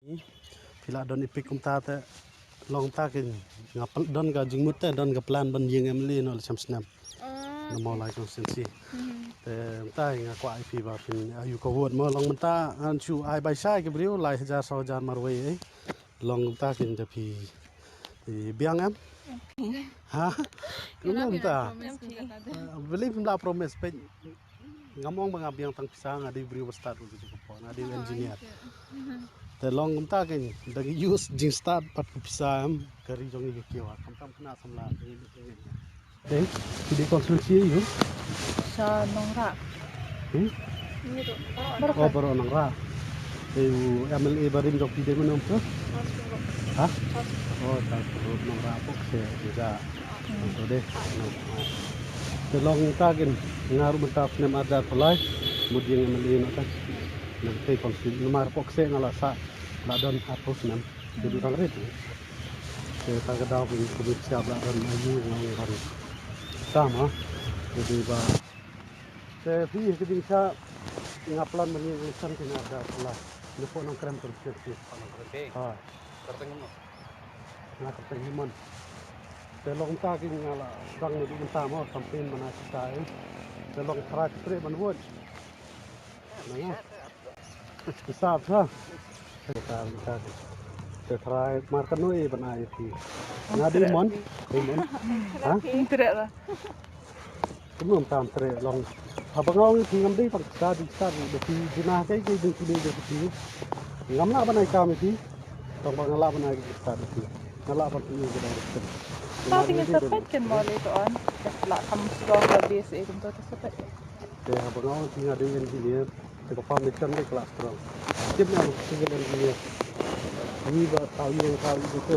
Pila don ipik kumtate long takin ngapel don ga jingmut don ga plan ban Ieng MLA no cham snam no MLA constituency te mta nga kwa IP ba pin ayu ko wot mo long mta an chu ai bai sai ke brio lai hajar so jan marwe ai long takin de pi biang am ha kuno mta believe mla promise pe ngamong mga biang tang pisang adi brio start ko ko adi engineer te long mta ken dagi use jing start pat ku pisam kari jong ni kiwa kam kena samla deh di konstruksi yu sa nongra baru nongra thew MLA barim jok di mana tu ha oh tak nongra pok se juga itu deh te long mta ken ngaru mta nem ada pelai muding MLA no kan nanti konstruksi nomor pok se ngala sa ladon hapus nam jadi orang itu kita kedau pun kubik siap ladon ayu ngau baru sama jadi ba saya pilih keding sa ngaplan meni urusan kena ada pula lepo nang krem terus oke kerteng nak kerteng limon telong ta king ngala dang ni mentah mau sampai mana saya telong trak straight manwod nang besar ha kita try markan noi banai ti ngadi mon ha tidak lah belum tam tre long abangau ni ngam dei pak sa di de dina kai ke de ti ngam la banai kam ti tong ngala banai ke sa ti ngala ban ti ke dah tapi kita sepet kan mole to on lah kam strong lebih sih untuk sepet te abangau ti ngadi engineer te ko foundation ke kelas strong tim yang single engineer ini ba tahu itu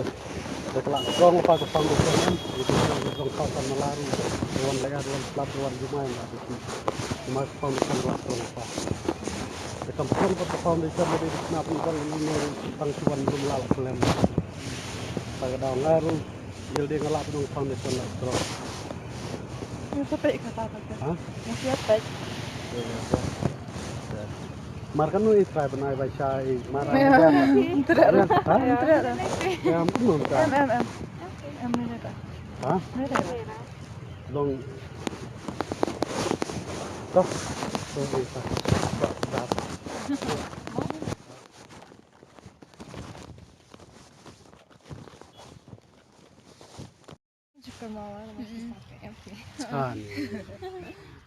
te kelas strong apa ke foundation itu strong kau melari Dewan layar, dewan pelap, dewan jumai lah itu. Cuma foundation kelas strong apa. Dekat strong pada foundation dari kenapa ikan ini tentang cuan belum lalu kelem. Pada dah ngaruh, dia ngelak dengan foundation kelas strong. Ini sepet kata kata. Hah? Ini sepet. Markan nu try benai baca marah. Tidak lah. Tidak lah. Ya belum tak. Em ini dah. Hah? Long stop so bisa stop Jika mau masih pakai MP.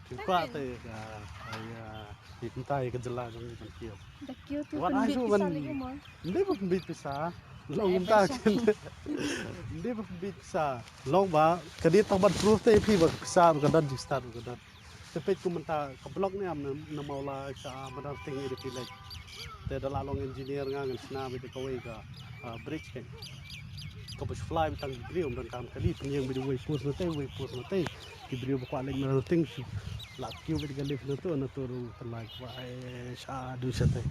Kita tu ayah kita ke jelas dong kan kio. Dah kio tu Wan pembit ayu pisah kan. lagi mau. Dia pembit pisah. Long kita kan. Dia pembit pisah. Long ba kadit tak proof te pi ba pisah ka dan start ka dan. Sepet ku menta ka blok ni am na maula sa madar ting ide pilek. Te dala long engineer ngangan sna be ka we ka bridge kan. Ka bus fly tang grium dan kam kali penyeng be we post na te ki brio ba kwaleng na ting la kio be galif na to like wa sha du sa te.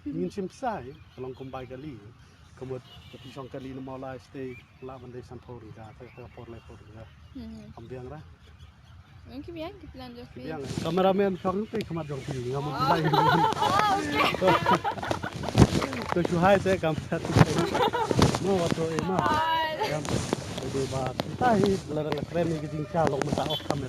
Ingin simpsai kalau kumbai kali kemudian pisang kali ni maula stay la bandai sampur ga ta por ga ambiang ra mungkin biang di plan jo biang kameramen sang pe kamat jong pi ngam lai to chu hai se kam ta no wa to e ma kam de ba tai la krem ni jing cha long ma ta off kamera